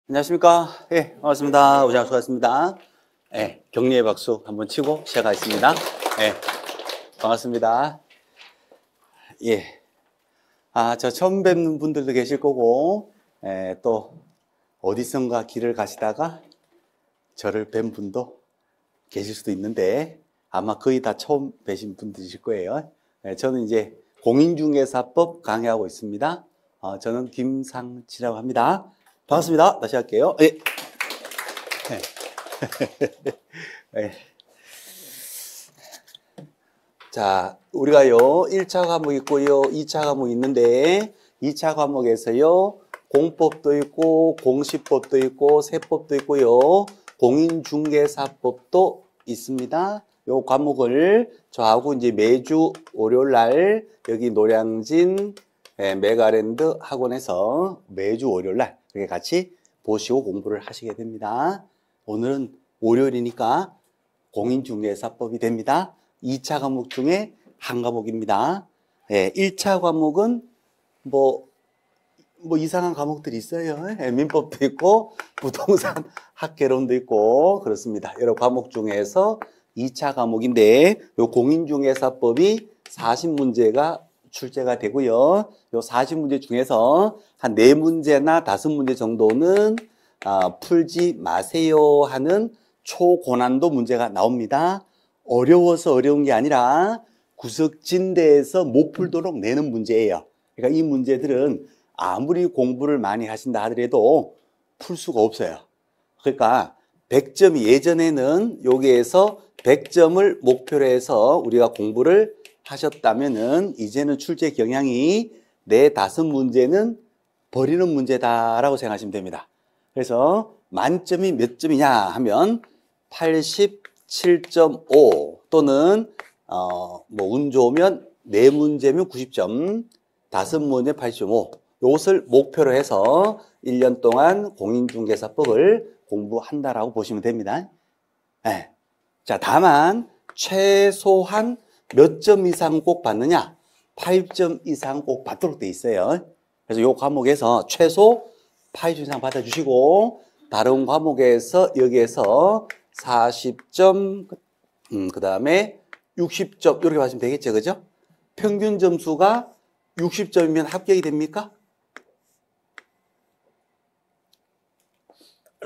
안녕하십니까. 예, 반갑습니다. 오장 수고하셨습니다. 예, 격려의 박수 한번 치고 시작하겠습니다. 예, 반갑습니다. 예. 저 처음 뵙는 분들도 계실 거고, 또 어디선가 길을 가시다가 저를 뵌 분도 계실 수도 있는데, 아마 거의 다 처음 뵈신 분들이실 거예요. 저는 이제 공인중개사법 강의하고 있습니다. 저는 김상치라고 합니다. 반갑습니다. 다시 할게요. 예. 예. 자, 우리가요, 1차 과목 있고요, 2차 과목 있는데, 2차 과목에서요, 공법도 있고, 공시법도 있고, 세법도 있고요, 공인중개사법도 있습니다. 요 과목을 저하고 이제 매주 월요일 날, 여기 노량진 메가랜드 학원에서 매주 월요일 날, 이렇게 같이 보시고 공부를 하시게 됩니다. 오늘은 월요일이니까 공인중개사법이 됩니다. 2차 과목 중에 한 과목입니다. 1차 과목은 뭐 이상한 과목들이 있어요. 민법도 있고, 부동산 학개론도 있고, 그렇습니다. 여러 과목 중에서 2차 과목인데, 요 공인중개사법이 40문제가 출제가 되고요. 요 40문제 중에서 한 4문제나 5문제 정도는 풀지 마세요 하는 초고난도 문제가 나옵니다. 어려워서 어려운 게 아니라 구석진대에서 못 풀도록 내는 문제예요. 그러니까 이 문제들은 아무리 공부를 많이 하신다 하더라도 풀 수가 없어요. 그러니까 100점이 예전에는 여기에서 100점을 목표로 해서 우리가 공부를 하셨다면은 이제는 출제 경향이 4, 5문제는 버리는 문제다라고 생각하시면 됩니다. 그래서 만점이 몇 점이냐 하면 87.5 또는 운 좋으면 4문제면 90점, 5문제 80.5 이것을 목표로 해서 1년 동안 공인중개사법을 공부한다라고 보시면 됩니다. 네. 자, 다만 최소한 몇 점 이상 꼭 받느냐? 8점 이상 꼭 받도록 돼 있어요. 그래서 이 과목에서 최소 8점 이상 받아주시고 다른 과목에서 여기에서 40점, 그 다음에 60점 이렇게 봐주시면 되겠죠, 그죠? 평균 점수가 60점이면 합격이 됩니까?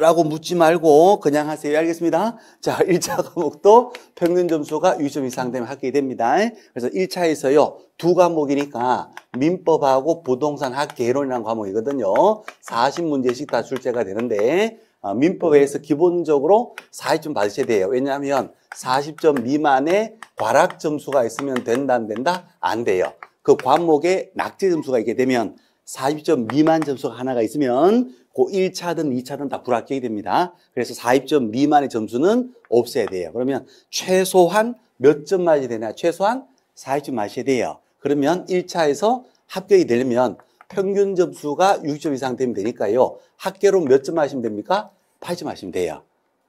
라고 묻지 말고 그냥 하세요. 알겠습니다. 자, 1차 과목도 평균 점수가 60점 이상 되면 합격이 됩니다. 그래서 1차에서요, 2과목이니까 민법하고 부동산 학개론이라는 과목이거든요. 40문제씩 다 출제가 되는데, 민법에서 기본적으로 40점 받으셔야 돼요. 왜냐하면 40점 미만의 과락 점수가 있으면 된다, 안 된다? 안 돼요. 그 과목에 낙제 점수가 있게 되면 40점 미만 점수가 하나가 있으면 그 1차든 2차든 다 불합격이 됩니다. 그래서 40점 미만의 점수는 없어야 돼요. 그러면 최소한 몇 점 맞아야 되냐? 최소한 40점 맞아야 돼요. 그러면 1차에서 합격이 되려면 평균 점수가 60점 이상 되면 되니까요. 학개론 몇 점 하시면 됩니까? 8점 하시면 돼요.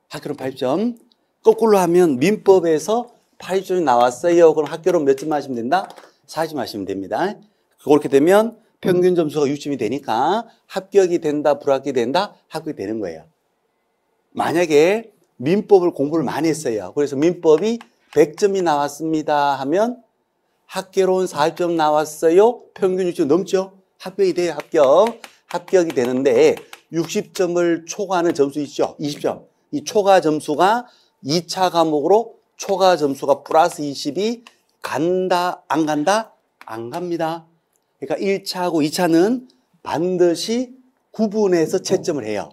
학개론 8점. 거꾸로 하면 민법에서 8점이 나왔어요. 그럼 학개론 몇 점 하시면 된다? 40점 하시면 됩니다. 그렇게 되면 평균 점수가 60점이 되니까 합격이 된다, 불합격이 된다? 합격이 되는 거예요. 만약에 민법을 공부를 많이 했어요. 그래서 민법이 100점이 나왔습니다 하면 학개론 40점 나왔어요. 평균 60점 넘죠? 합격이 돼요, 합격. 합격이 되는데 60점을 초과하는 점수 있죠? 20점. 이 초과 점수가 2차 과목으로 초과 점수가 플러스 20이 간다, 안 간다? 안 갑니다. 그러니까 1차하고 2차는 반드시 구분해서 채점을 해요.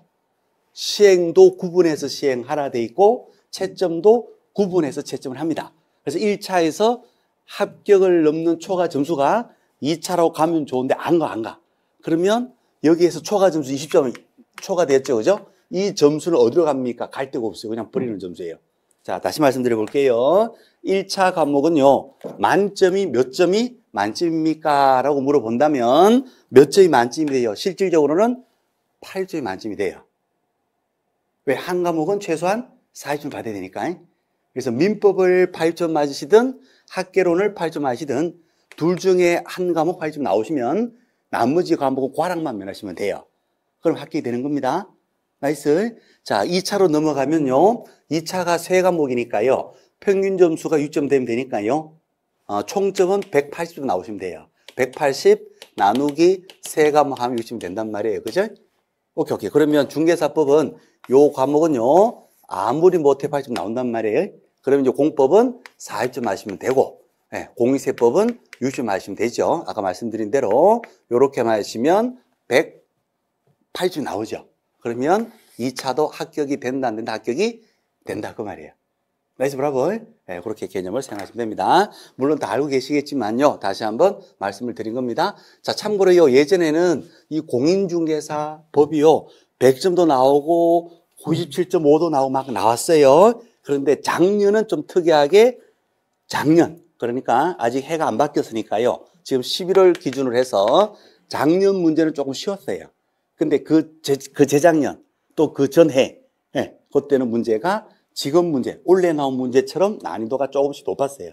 시행도 구분해서 시행하라 돼 있고 채점도 구분해서 채점을 합니다. 그래서 1차에서 합격을 넘는 초과 점수가 2차로 가면 좋은데 안 가. 그러면 여기에서 초과 점수 20점이 초과됐죠, 그죠? 이 점수는 어디로 갑니까? 갈 데가 없어요. 그냥 버리는 점수예요. 자, 다시 말씀드려 볼게요. 1차 과목은요, 만점이 몇 점이 만점입니까? 라고 물어본다면 몇 점이 만점이 돼요? 실질적으로는 8점이 만점이 돼요. 왜? 한 과목은 최소한 40점 받아야 되니까. 그래서 민법을 8점 맞으시든 학개론을 8점 맞으시든 둘 중에 한 과목 8점 나오시면 나머지 과목은 과락만 면하시면 돼요. 그럼 합격이 되는 겁니다. 나이스. 자, 2차로 넘어가면요. 2차가 세 과목이니까요. 평균 점수가 6점 되면 되니까요. 총점은 180점 나오시면 돼요. 180 나누기 세 과목 하면 60점 된단 말이에요. 그죠? 오케이. 그러면 중개사법은 요 과목은요. 아무리 못해 80점 나온단 말이에요. 그러면 이제 공법은 40점 하시면 되고, 공인세법은 60점 하시면 되죠. 아까 말씀드린 대로 요렇게 하시면 180점 나오죠. 그러면 2차도 합격이 된다, 안 된다? 합격이 된다. 그 말이에요. 나이스 브라보. 그렇게 개념을 생각하시면 됩니다. 물론 다 알고 계시겠지만요. 다시 한번 말씀을 드린 겁니다. 자, 참고로요. 예전에는 이 공인중개사 법이요. 100점도 나오고 97.5도 나오고 막 나왔어요. 그런데 작년은 좀 특이하게 그러니까 아직 해가 안 바뀌었으니까요. 지금 11월 기준으로 해서 작년 문제는 조금 쉬웠어요. 근데 그 재작년 또 그 전해, 그때는 문제가 지금 문제, 올해 나온 문제처럼 난이도가 조금씩 높았어요.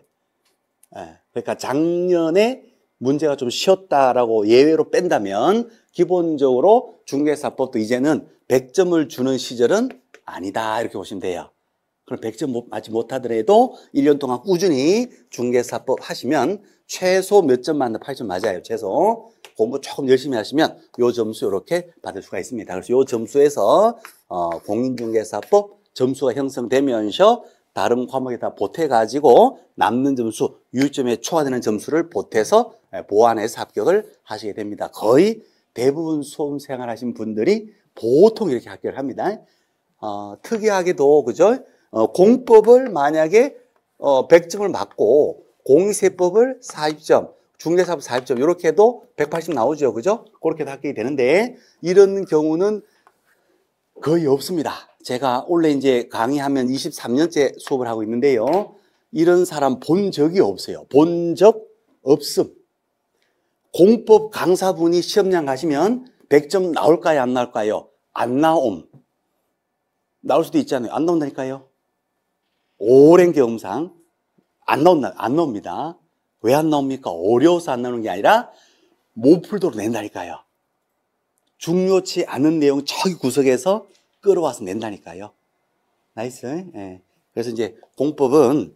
그러니까 작년에 문제가 좀 쉬웠다라고 예외로 뺀다면 기본적으로 중개사법도 이제는 100점을 주는 시절은 아니다 이렇게 보시면 돼요. 그럼 100점 맞지 못하더라도 1년 동안 꾸준히 중개사법 하시면 최소 몇 점 맞나 8점 맞아요. 최소. 공부 조금 열심히 하시면 요 점수 이렇게 받을 수가 있습니다. 그래서 요 점수에서 공인중개사법 점수가 형성되면서 다른 과목에다 보태가지고 남는 점수, 유점에 초과되는 점수를 보태서 보완해서 합격을 하시게 됩니다. 거의 대부분 수험생활 하신 분들이 보통 이렇게 합격을 합니다. 특이하게도, 그죠? 공법을 만약에 100점을 맞고 공인세법을 40점, 중개사법 40점 이렇게 해도 180 나오죠. 그죠? 그렇게 합격이 되는데 이런 경우는 거의 없습니다. 제가 원래 이제 강의하면 23년째 수업을 하고 있는데요. 이런 사람 본 적이 없어요. 본 적 없음. 공법 강사분이 시험장 가시면 100점 나올까요? 안 나올까요? 안 나옴. 나올 수도 있잖아요. 안 나온다니까요. 오랜 경험상 안 나옵니다. 왜 안 나옵니까? 어려워서 안 나오는 게 아니라 못 풀도록 낸다니까요. 중요치 않은 내용 저기 구석에서 끌어와서 낸다니까요. 나이스. 그래서 이제 공법은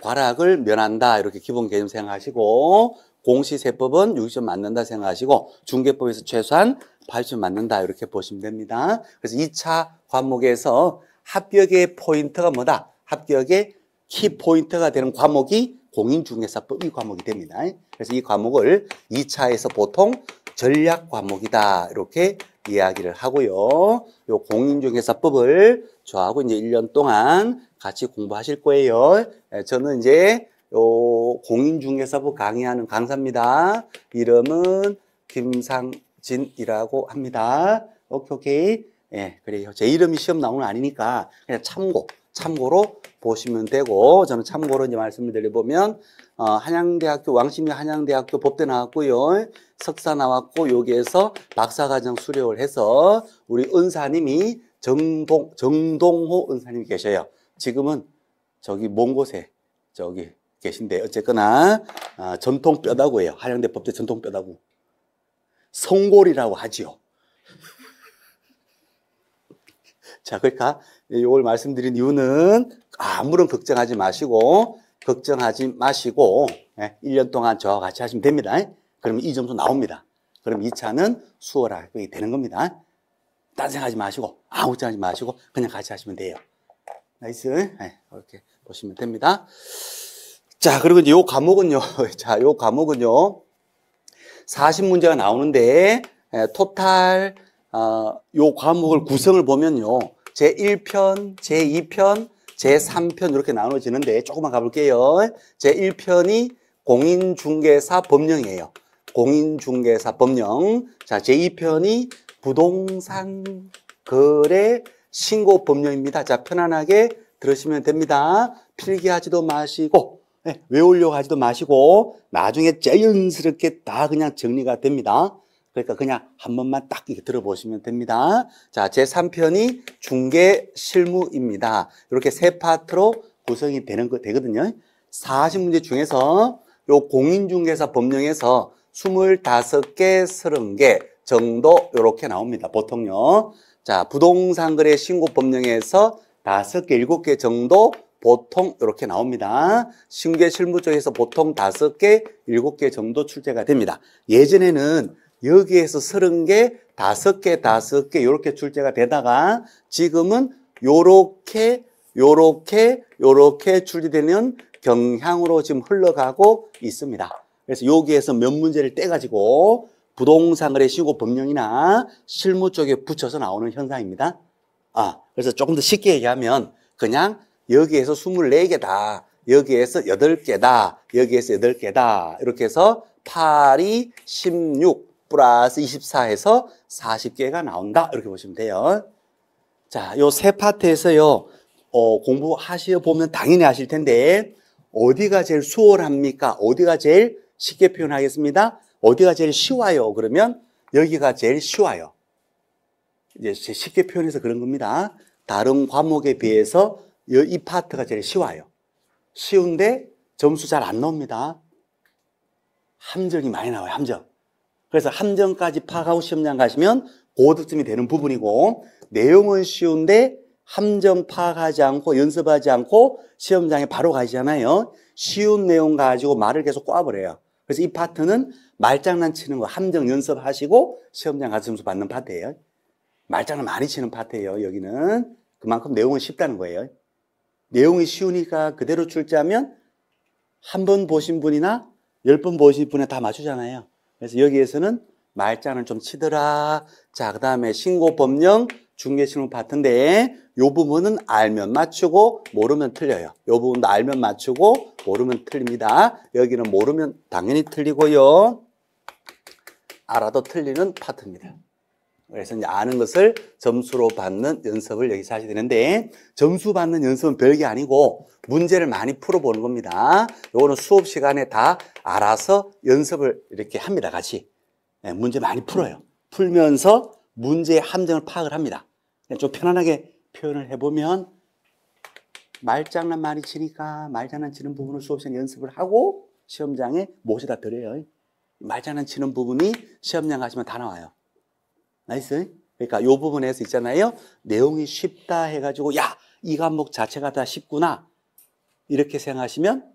과락을 면한다 이렇게 기본 개념 생각하시고 공시세법은 60점 맞는다 생각하시고 중개법에서 최소한 80점 맞는다 이렇게 보시면 됩니다. 그래서 2차 과목에서 합격의 포인트가 뭐다? 합격의 키포인트가 되는 과목이 공인중개사법 이 과목이 됩니다. 그래서 이 과목을 2차에서 보통 전략 과목이다 이렇게 이야기를 하고요. 요 공인중개사법을 저하고 이제 1년 동안 같이 공부하실 거예요. 저는 이제 요 공인중개사법 강의하는 강사입니다. 이름은 김상진이라고 합니다. 오케이. 그래요. 제 이름이 시험 나오는 거 아니니까 그냥 참고로 보시면 되고, 저는 참고로 이제 말씀을 드려보면, 한양대학교, 왕십리 한양대학교 법대 나왔고요. 석사 나왔고, 여기에서 박사과정 수료를 해서, 우리 은사님이 정동호 은사님이 계셔요. 지금은 저기 먼 곳에, 저기 계신데, 어쨌거나, 전통 뼈다구예요. 한양대 법대 전통 뼈다구. 성골이라고 하지요. 자, 그러니까 이걸 말씀드린 이유는 아무런 걱정하지 마시고 1년 동안 저와 같이 하시면 됩니다. 그러면 이 점수 나옵니다. 그럼 2차는 수월하게 되는 겁니다. 딴 생각하지 마시고 아무 걱정하지 마시고 그냥 같이 하시면 돼요. 나이스. 이렇게 보시면 됩니다. 자, 그리고 이제 요 과목은요. 40문제가 나오는데 토탈 요 과목을 구성을 보면요. 제1편, 제2편, 제3편 이렇게 나눠지는데 조금만 가볼게요. 제1편이 공인중개사 법령이에요. 공인중개사 법령. 자, 제2편이 부동산 거래 신고 법령입니다. 자, 편안하게 들으시면 됩니다. 필기하지도 마시고 외우려고 하지도 마시고 나중에 자연스럽게 다 그냥 정리가 됩니다. 그러니까 그냥 한 번만 딱 이렇게 들어보시면 됩니다. 자, 제3편이 중개실무입니다. 이렇게 세 파트로 구성이 되거든요. 40문제 중에서 요 공인중개사 법령에서 25개, 30개 정도 이렇게 나옵니다. 보통요. 자, 부동산 거래 신고 법령에서 5개, 7개 정도 보통 이렇게 나옵니다. 신고의 실무 쪽에서 보통 5개, 7개 정도 출제가 됩니다. 예전에는 여기에서 30개, 5개, 5개 이렇게 출제가 되다가 지금은 요렇게 출제되는 경향으로 지금 흘러가고 있습니다. 그래서 여기에서 몇 문제를 떼가지고 부동산 거래 신고 법령이나 실무 쪽에 붙여서 나오는 현상입니다. 그래서 조금 더 쉽게 얘기하면 그냥 여기에서 24개다. 여기에서 8개다. 여기에서 8개다. 이렇게 해서 8이 16 플러스 24 해서 40개가 나온다. 이렇게 보시면 돼요. 자, 요 세 파트에서요, 공부하시어 보면 당연히 아실 텐데, 어디가 제일 수월합니까? 어디가 제일 쉽게 표현하겠습니다. 어디가 제일 쉬워요? 그러면 여기가 제일 쉬워요. 이제 쉽게 표현해서 그런 겁니다. 다른 과목에 비해서 이 파트가 제일 쉬워요. 쉬운데 점수 잘 안 나옵니다. 함정이 많이 나와요. 함정. 그래서 함정까지 파악하고 시험장 가시면 고득점이 되는 부분이고, 내용은 쉬운데 함정 파악하지 않고 연습하지 않고 시험장에 바로 가시잖아요. 쉬운 내용 가지고 말을 계속 꽈버려요. 그래서 이 파트는 말장난 치는 거 함정 연습하시고 시험장 가서 점수 받는 파트예요. 말장난 많이 치는 파트예요. 여기는 그만큼 내용은 쉽다는 거예요. 내용이 쉬우니까 그대로 출제하면 한 번 보신 분이나 10번 보신 분에 다 맞추잖아요. 그래서 여기에서는 말장난 좀 치더라. 자, 그 다음에 신고법령 중개실무 파트인데 이 부분은 알면 맞추고 모르면 틀려요. 이 부분도 알면 맞추고 모르면 틀립니다. 여기는 모르면 당연히 틀리고요. 알아도 틀리는 파트입니다. 그래서 이제 아는 것을 점수로 받는 연습을 여기서 하셔야 되는데, 점수 받는 연습은 별게 아니고 문제를 많이 풀어보는 겁니다. 요거는 수업 시간에 다 알아서 연습을 이렇게 합니다. 같이. 네, 문제 많이 풀어요. 풀면서 문제의 함정을 파악을 합니다. 좀 편안하게 표현을 해보면, 말장난 많이 치니까 말장난 치는 부분을 수업 시간에 연습을 하고 시험장에 모셔다 드려요. 말장난 치는 부분이 시험장 가시면 다 나와요. 나이스? 그러니까 이 부분에서 있잖아요. 내용이 쉽다 해가지고, 야, 이 과목 자체가 다 쉽구나. 이렇게 생각하시면,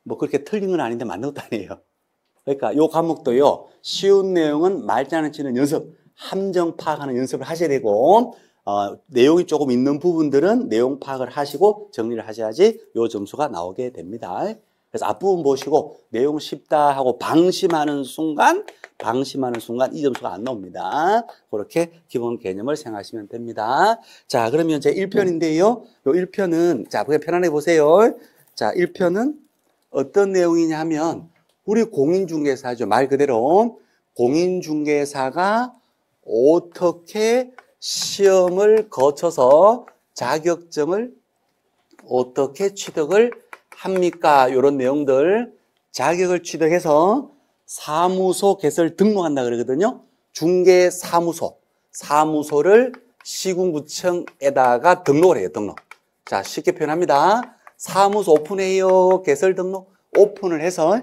뭐 그렇게 틀린 건 아닌데 맞는 것도 아니에요. 그러니까 이 과목도요, 쉬운 내용은 말장난 치는 연습, 함정 파악하는 연습을 하셔야 되고, 내용이 조금 있는 부분들은 내용 파악을 하시고 정리를 하셔야지 이 점수가 나오게 됩니다. 그래서 앞부분 보시고 내용 쉽다 하고 방심하는 순간 이 점수가 안 나옵니다. 그렇게 기본 개념을 생각하시면 됩니다. 자, 그러면 이제 1편인데요. 요 1편은, 자, 그냥 편안하게 보세요. 자, 1편은 어떤 내용이냐 하면, 우리 공인중개사죠. 말 그대로. 공인중개사가 어떻게 시험을 거쳐서 자격증을 어떻게 취득을 합니까? 이런 내용들, 자격을 취득해서 사무소 개설 등록한다 그러거든요. 사무소를 시군구청에다가 등록을 해요. 등록. 자, 쉽게 표현합니다. 사무소 오픈해요. 개설 등록. 오픈을 해서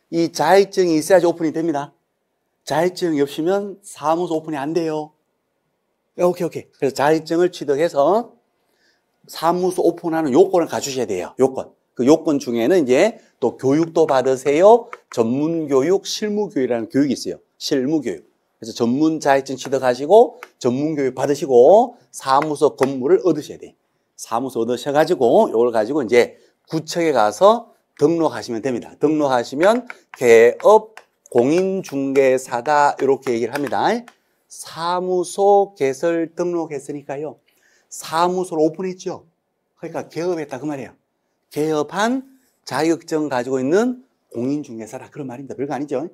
이 자격증이 있어야지 오픈이 됩니다. 자격증이 없으면 사무소 오픈이 안 돼요. 오케이. 그래서 자격증을 취득해서 사무소 오픈하는 요건을 갖추셔야 돼요. 요건. 그 요건 중에는 이제 또 교육도 받으세요. 전문교육, 실무교육이라는 교육이 있어요. 실무교육. 그래서 전문 자격증 취득하시고 전문교육 받으시고 사무소 건물을 얻으셔야 돼요. 사무소 얻으셔가지고 요걸 가지고 이제 구청에 가서 등록하시면 됩니다. 등록하시면 개업 공인중개사다 이렇게 얘기를 합니다. 사무소 개설 등록했으니까요. 사무소를 오픈했죠. 그러니까 개업했다 그 말이에요. 개업한 자격증 가지고 있는 공인중개사라 그런 말입니다. 별거 아니죠.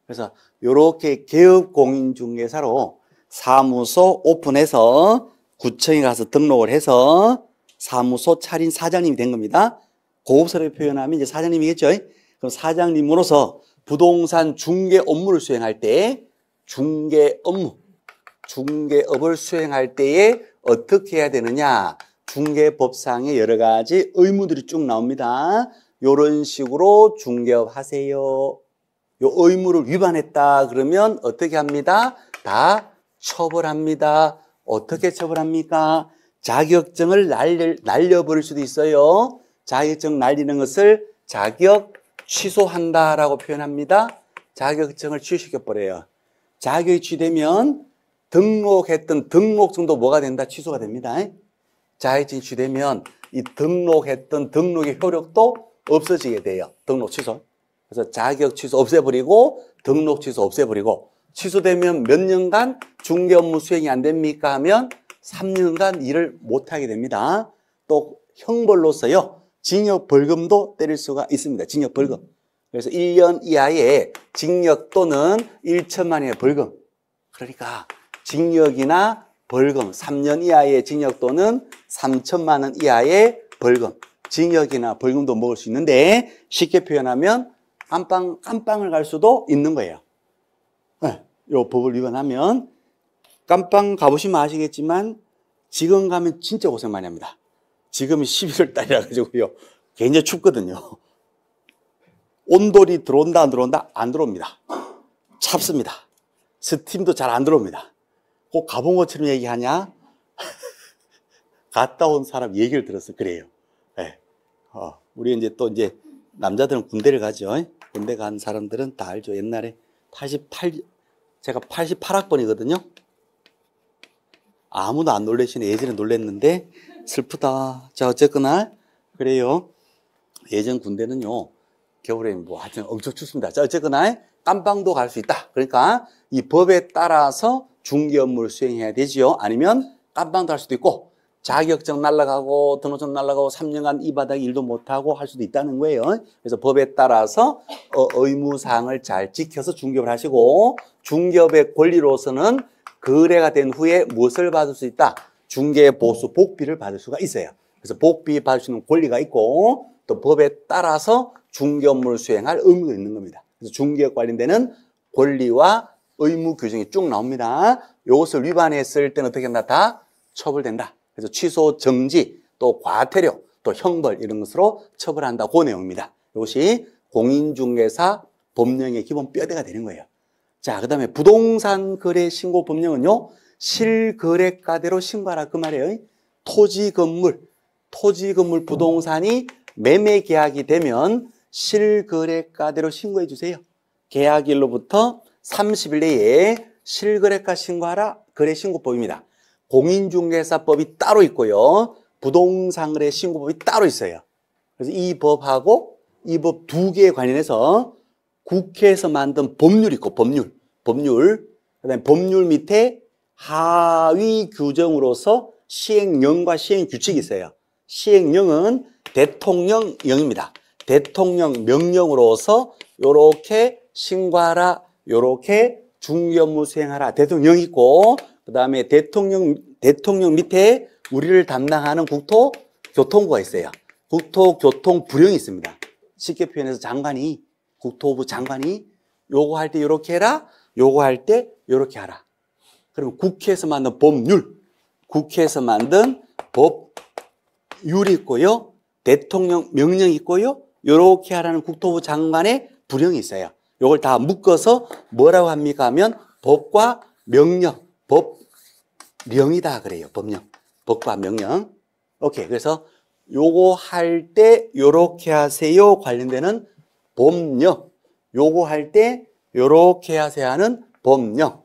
그래서 이렇게 개업 공인중개사로 사무소 오픈해서 구청에 가서 등록을 해서 사무소 차린 사장님이 된 겁니다. 고급스럽게 표현하면 이제 사장님이겠죠. 그럼 사장님으로서 부동산 중개 업무를 수행할 때 중개업을 수행할 때에 어떻게 해야 되느냐? 중개법상의 여러 가지 의무들이 쭉 나옵니다. 이런 식으로 중개업 하세요. 요 의무를 위반했다 그러면 어떻게 합니다? 다 처벌합니다. 어떻게 처벌합니까? 자격증을 날려버릴 수도 있어요. 자격증 날리는 것을 자격 취소한다라고 표현합니다. 자격증을 취소시켜버려요. 자격이 취되면 등록했던 등록증도 뭐가 된다? 취소가 됩니다. 자격증이 취되면 이 등록했던 등록의 효력도 없어지게 돼요. 등록 취소. 그래서 자격 취소 없애버리고 등록 취소 없애버리고 취소되면 몇 년간 중개 업무 수행이 안 됩니까? 하면 3년간 일을 못하게 됩니다. 또 형벌로서요. 징역 벌금도 때릴 수가 있습니다. 징역 벌금. 그래서 1년 이하의 징역 또는 1천만 원의 벌금. 그러니까 징역이나 벌금, 3년 이하의 징역 또는 3천만 원 이하의 벌금. 징역이나 벌금도 먹을 수 있는데 쉽게 표현하면 깜빵을 갈 수도 있는 거예요. 네, 요 법을 위반하면 깜빵 가보시면 아시겠지만 지금 가면 진짜 고생 많이 합니다. 지금이 11월 달이라 가지고요. 굉장히 춥거든요. 온돌이 들어온다 안 들어온다? 안 들어옵니다. 찹습니다. 스팀도 잘 안 들어옵니다. 꼭 가본 것처럼 얘기하냐? 갔다 온 사람 얘기를 들어서 그래요. 네. 우리 이제 또 이제 남자들은 군대를 가죠. 군대 간 사람들은 다 알죠. 옛날에 제가 88학번이거든요. 아무도 안 놀래시네. 예전에 놀랬는데 슬프다. 자, 어쨌거나 그래요. 예전 군대는요. 겨울에 뭐 하여튼 엄청 춥습니다. 자, 어쨌거나 깜빵도 갈 수 있다. 그러니까 이 법에 따라서 중개 업무를 수행해야 되지요. 아니면 깜빵도 할 수도 있고 자격증 날라가고 등록증 날라가고 3년간 이 바닥 일도 못하고 할 수도 있다는 거예요. 그래서 법에 따라서 의무사항을 잘 지켜서 중개업을 하시고 중개업의 권리로서는 거래가 된 후에 무엇을 받을 수 있다? 중개보수 복비를 받을 수가 있어요. 그래서 복비 받을 수 있는 권리가 있고 또 법에 따라서 중개 업무를 수행할 의무가 있는 겁니다. 그래서 중개업 관련되는 권리와 의무 규정이 쭉 나옵니다. 이것을 위반했을 때는 어떻게 한다? 다 처벌된다. 그래서 취소, 정지, 또 과태료, 또 형벌 이런 것으로 처벌한다. 그 내용입니다. 이것이 공인중개사 법령의 기본 뼈대가 되는 거예요. 자, 그 다음에 부동산 거래 신고 법령은요. 실거래가대로 신고하라 그 말이에요. 토지, 건물 부동산이 매매 계약이 되면 실거래가대로 신고해 주세요. 계약일로부터 30일 내에 실거래가 신고하라 거래신고법입니다. 공인중개사법이 따로 있고요. 부동산 거래 신고법이 따로 있어요. 그래서 이 법하고 이 법 두 개에 관련해서 국회에서 만든 법률이 있고 법률. 그다음에 법률 밑에 하위 규정으로서 시행령과 시행규칙이 있어요. 시행령은 대통령령입니다. 대통령 명령으로서 요렇게 신고하라, 요렇게 중개업무 수행하라 대통령령이 있고 그다음에 대통령 밑에 우리를 담당하는 국토교통부가 있어요. 국토교통부령이 있습니다. 쉽게 표현해서 국토부 장관이 요거 할 때 요렇게 해라, 요거 할 때 요렇게 하라. 그러면 국회에서 만든 국회에서 만든 법률이 있고요. 대통령 명령이 있고요. 요렇게 하라는 국토부 장관의 부령이 있어요. 요걸 다 묶어서 뭐라고 합니까 하면 법과 명령, 법령이다 그래요. 법령. 법과 명령. 오케이. 그래서 요거 할 때 요렇게 하세요 관련되는 법령. 요거 할 때 요렇게 하세요 하는 법령.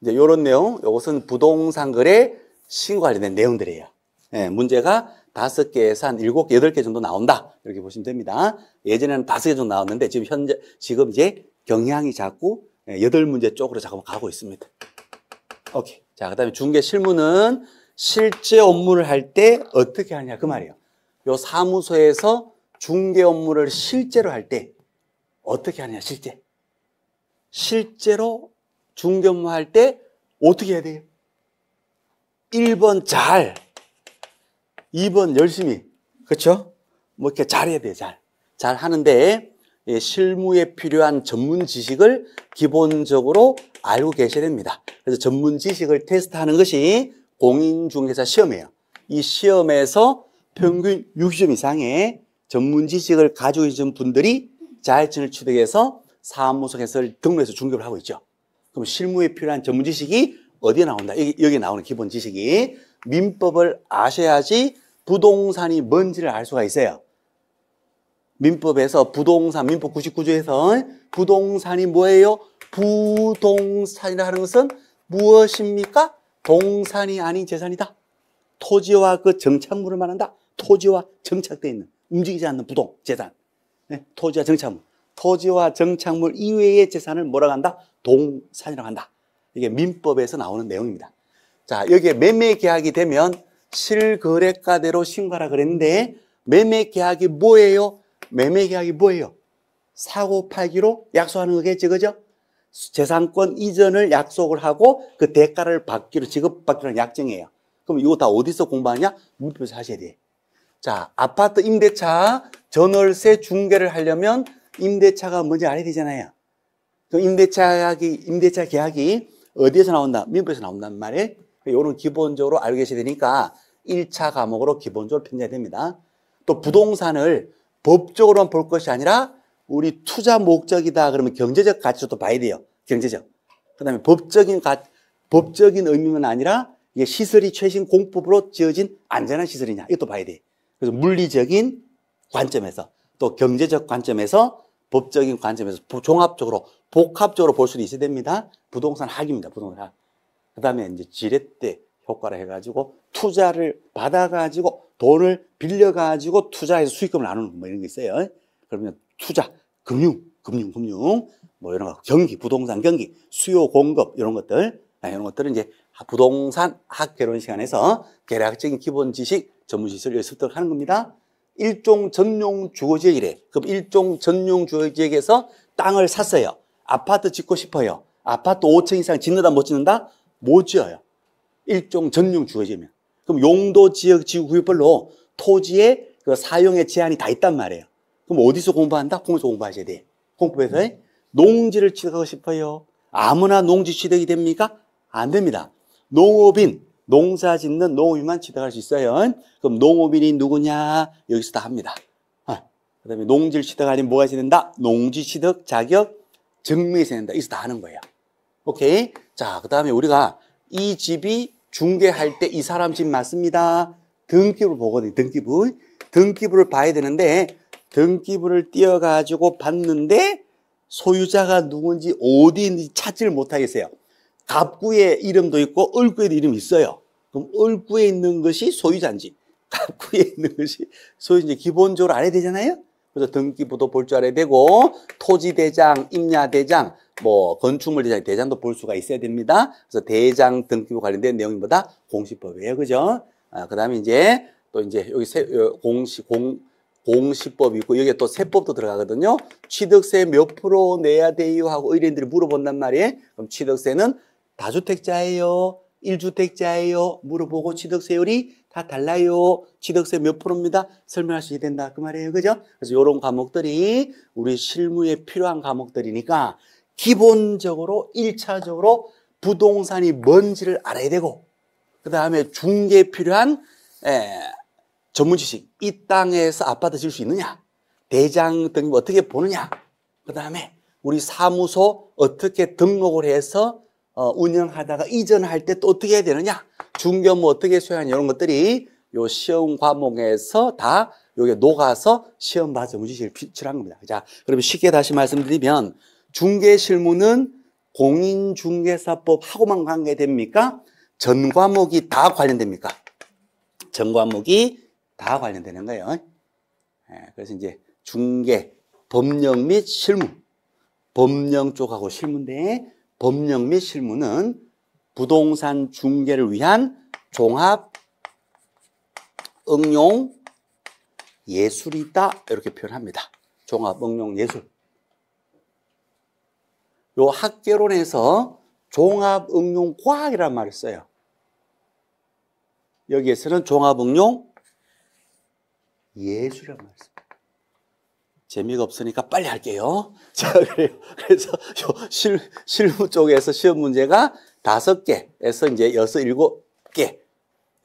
이제 요런 내용, 요것은 부동산 거래 신고 관련된 내용들이에요. 예, 문제가 5개에서 한 7개, 8개 정도 나온다. 이렇게 보시면 됩니다. 예전에는 5개 정도 나왔는데 지금 이제 경향이 자꾸 8문제 쪽으로 자꾸 가고 있습니다. 오케이. 자, 그 다음에 중개 실무는 실제 업무를 할 때 어떻게 하냐 그 말이에요. 요 사무소에서 중개 업무를 실제로 할 때 어떻게 하냐 실제로 중개 업무 할 때 어떻게 해야 돼요? 1번 잘, 2번 열심히, 그렇죠? 뭐 이렇게 잘해야 돼요. 잘 하는데 실무에 필요한 전문 지식을 기본적으로 알고 계셔야 됩니다. 그래서 전문 지식을 테스트하는 것이 공인중개사 시험이에요. 이 시험에서 평균 60점 이상의 전문 지식을 가지고 계신 분들이 자격증을 취득해서 사무소 개설 등록해서 중개를 하고 있죠. 그럼 실무에 필요한 전문 지식이 어디에 나온다? 여기 나오는 기본 지식이 민법을 아셔야지 부동산이 뭔지를 알 수가 있어요. 민법에서 부동산, 민법 99조에서 부동산이 뭐예요? 부동산이라 하는 것은 무엇입니까? 동산이 아닌 재산이다. 토지와 그 정착물을 말한다. 토지와 정착되어 있는, 움직이지 않는 부동, 재산. 네, 토지와 정착물. 토지와 정착물 이외의 재산을 뭐라고 한다? 동산이라고 한다. 이게 민법에서 나오는 내용입니다. 자, 여기에 매매 계약이 되면 실거래가대로 신고하라 그랬는데 매매 계약이 뭐예요? 매매 계약이 뭐예요? 사고 팔기로 약속하는 거겠죠, 그죠? 재산권 이전을 약속을 하고 그 대가를 받기로, 지급받기로 하는 약정이에요. 그럼 이거 다 어디서 공부하냐? 민법에서 하셔야 돼. 자, 아파트 임대차 전월세 중개를 하려면 임대차가 뭔지 알아야 되잖아요. 그럼 임대차 계약이 어디에서 나온다? 민법에서 나온단 말이에요. 이런 기본적으로 알고 계셔야 되니까 1차 과목으로 기본적으로 편제해야 됩니다. 또 부동산을 법적으로만 볼 것이 아니라 우리 투자 목적이다 그러면 경제적 가치도 봐야 돼요. 경제적. 그 다음에 법적인 의미는 아니라 이게 시설이 최신 공법으로 지어진 안전한 시설이냐 이것도 봐야 돼. 그래서 물리적인 관점에서 또 경제적 관점에서 법적인 관점에서 종합적으로 복합적으로 볼 수도 있어야 됩니다. 부동산 학입니다. 부동산 학. 그 다음에 이제 지렛대 효과를 해가지고 투자를 받아가지고 돈을 빌려가지고 투자해서 수익금을 나누는 뭐 이런 게 있어요. 그러면 투자, 금융, 뭐 이런 거, 경기, 부동산 경기, 수요, 공급 이런 것들은 이제 부동산 학 개론 시간에서 계략적인 기본 지식, 전문 지식을 습득하는 겁니다. 일종 전용 주거지역이래. 그럼 일종 전용 주거지역에서 땅을 샀어요. 아파트 짓고 싶어요. 아파트 5층 이상 짓는다 못 짓는다? 못 지어요. 일종 전용 주거지역이면. 그럼 용도 지역 지구구역별로 토지의 그 사용의 제한이 다 있단 말이에요. 그럼 어디서 공부한다? 공부에서 공부하셔야 돼. 공법에서 농지를 취득하고 싶어요. 아무나 농지 취득이 됩니까? 안 됩니다. 농업인, 농사 짓는 농업인만 취득할 수 있어요. 그럼 농업인이 누구냐? 여기서 다 합니다. 그 다음에 농지를 취득하려면 뭐가 있어야 된다? 농지 취득 자격 증명이 있어야 된다. 여기서 다 하는 거예요. 오케이. 자, 그 다음에 우리가 이 집이 중개할 때 이 사람 집 맞습니다. 등기부를 보거든요. 등기부를 봐야 되는데 등기부를 띄어가지고 봤는데 소유자가 누군지 어디 있는지 찾지를 못하겠어요. 갑구에 이름도 있고 을구에도 이름이 있어요. 그럼 을구에 있는 것이 소유자인지 갑구에 있는 것이 소유자인지 기본적으로 알아야 되잖아요. 그래서 등기부도 볼 줄 알아야 되고 토지대장, 임야대장, 뭐 건축물 대장도 볼 수가 있어야 됩니다. 그래서 대장 등기부 관련된 내용이 뭐다? 공시법이에요. 그죠? 그 다음에 이제 또 이제 여기 공시법이 있고 여기에 또 세법도 들어가거든요. 취득세 몇 프로 내야 돼요 하고 의뢰인들이 물어본단 말이에요. 그럼 취득세는 다주택자예요? 1주택자예요? 물어보고 취득세율이 다 달라요. 취득세 몇 프로입니다. 설명할 수 있어야 된다. 그 말이에요. 그죠? 그래서 이런 과목들이 우리 실무에 필요한 과목들이니까 기본적으로 1차적으로 부동산이 뭔지를 알아야 되고 그 다음에 중개에 필요한 전문 지식. 이 땅에서 아파트 지을 수 있느냐? 대장 등기 어떻게 보느냐? 그 다음에 우리 사무소 어떻게 등록을 해서 운영하다가 이전할 때 또 어떻게 해야 되느냐? 중개업무 어떻게 수행하냐? 이런 것들이 요 시험 과목에서 다 여기에 녹아서 시험 봐서 전문 지식을 필출한 겁니다. 자, 그러면 쉽게 다시 말씀드리면 중개 실무는 공인중개사법하고만 관계됩니까? 전 과목이 다 관련됩니까? 전 과목이 다 관련되는 거예요. 그래서 이제 중개, 법령 및 실무. 법령 쪽하고 실무인데 법령 및 실무는 부동산 중개를 위한 종합 응용 예술이다. 이렇게 표현합니다. 종합 응용 예술. 요 학개론에서 종합 응용 과학이라는 말을 써요. 여기에서는 종합 응용 예술이라는 말을 씁니다. 재미가 없으니까 빨리 할게요. 자, 그래요. 그래서 실무 쪽에서 시험 문제가 5개에서 이제 6, 7개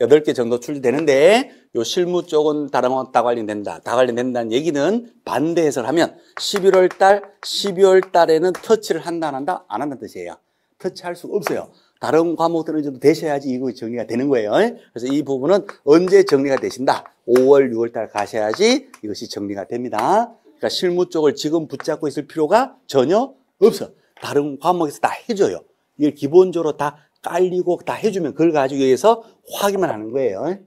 8개 정도 출제되는데 요 실무 쪽은 다른 다 관련된다. 다 관련된다는 얘기는 반대 해석을 하면 11월 달, 12월 달에는 터치를 한다 안 한다? 안 한다는 뜻이에요. 터치할 수가 없어요. 다른 과목들은 좀 되셔야지 이거 정리가 되는 거예요. 그래서 이 부분은 언제 정리가 되신다? 5월, 6월 달 가셔야지 이것이 정리가 됩니다. 그러니까 실무 쪽을 지금 붙잡고 있을 필요가 전혀 없어. 다른 과목에서 다 해줘요. 이걸 기본적으로 다 깔리고 다 해주면 그걸 가지고 여기서 확인만 하는 거예요.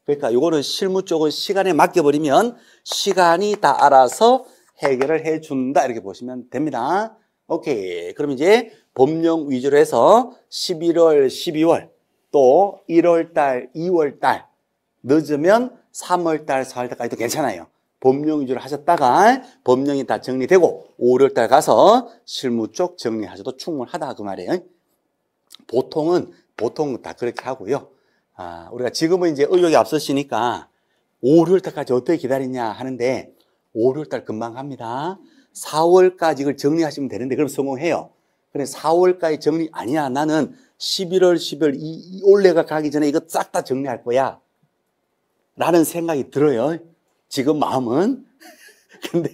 그러니까 이거는 실무 쪽은 시간에 맡겨버리면 시간이 다 알아서 해결을 해준다. 이렇게 보시면 됩니다. 오케이. 그럼 이제 법령 위주로 해서 11월, 12월, 또 1월 달, 2월 달, 늦으면 3월 달, 4월 달까지도 괜찮아요. 법령 위주로 하셨다가 법령이 다 정리되고 5, 6월 달 가서 실무 쪽 정리하셔도 충분하다 그 말이에요. 보통은 다 그렇게 하고요. 우리가 지금은 이제 의욕이 앞서시니까 5, 6월 달까지 어떻게 기다리냐 하는데 5, 6월 달 금방 갑니다. 4월까지 이걸 정리하시면 되는데 그럼 성공해요. 그래 4월까지 정리 아니야. 나는 11월, 12월 이 올해가 가기 전에 이거 싹 다 정리할 거야. 라는 생각이 들어요. 지금 마음은. 근데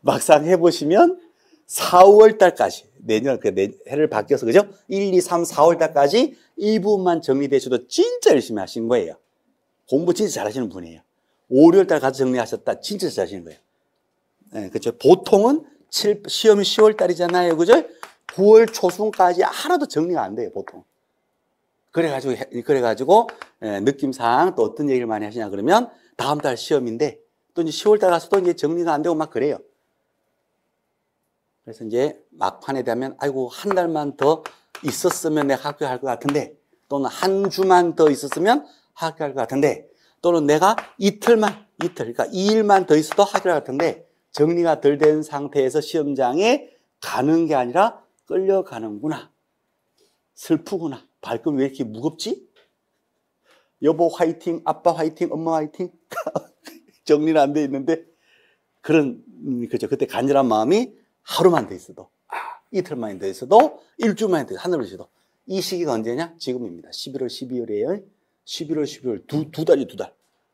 막상 해보시면 4월 달까지 내년 해를 바뀌어서 그죠? 1, 2, 3, 4월 달까지 이 부분만 정리되셔도 진짜 열심히 하신 거예요. 공부 진짜 잘하시는 분이에요. 5, 6월 달 가서 정리하셨다. 진짜 잘하시는 거예요. 네, 그렇죠. 보통은 시험이 10월 달이잖아요. 그죠? 9월 초순까지 하나도 정리가 안 돼요, 보통. 그래가지고, 느낌상 또 어떤 얘기를 많이 하시냐, 그러면 다음 달 시험인데, 또 이제 10월 달 가서도 이제 정리가 안 되고 막 그래요. 그래서 이제 막판에 되면, 아이고, 한 달만 더 있었으면 내가 합격할 것 같은데, 또는 한 주만 더 있었으면 합격할 것 같은데, 또는 내가 그러니까 2일만 더 있어도 합격할 것 같은데, 정리가 덜 된 상태에서 시험장에 가는 게 아니라 끌려가는구나. 슬프구나. 발걸음이 왜 이렇게 무겁지? 여보 화이팅, 아빠 화이팅, 엄마 화이팅. 정리는 안 돼 있는데 그죠. 그때 간절한 마음이 하루만 더 있어도, 이틀만 더 있어도, 일주일만 더 있어도, 하늘을 있어도. 이 시기가 언제냐? 지금입니다. 11월, 12월이에요. 11월, 12월 두 달이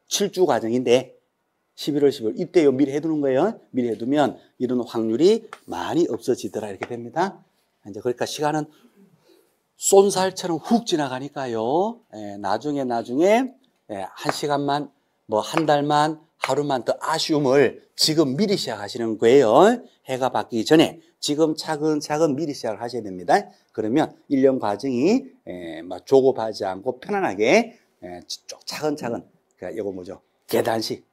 7주 과정인데 11월, 12월 이때 미리 해두는 거예요. 미리 해두면 이런 확률이 많이 없어지더라 이렇게 됩니다. 이제 그러니까 시간은 쏜살처럼 훅 지나가니까요. 나중에 한 시간만 뭐 한 달만 하루만 더 아쉬움을 지금 미리 시작하시는 거예요. 해가 바뀌기 전에 지금 차근차근 미리 시작을 하셔야 됩니다. 그러면 1년 과정이 막 조급하지 않고 편안하게 차근차근 그러니까 이거 뭐죠? 계단식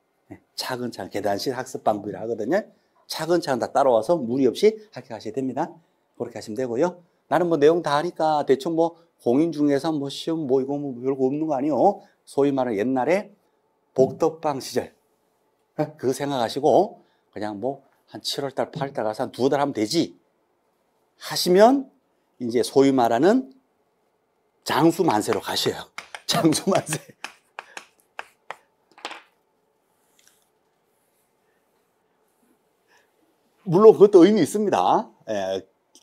차근차근 계단식 학습 방법이라 하거든요. 차근차근 다 따라와서 무리 없이 합격하셔야 됩니다. 그렇게 하시면 되고요. 나는 뭐 내용 다 하니까 대충 뭐 공인중개사 뭐 시험 뭐 이거 뭐 별거 없는 거 아니요. 소위 말하는 옛날에 복덕방 시절 그거 생각하시고 그냥 뭐 한 7월달 8월달 가서 한 2달 하면 되지 하시면 이제 소위 말하는 장수만세로 가셔요. 장수만세. 물론 그것도 의미 있습니다.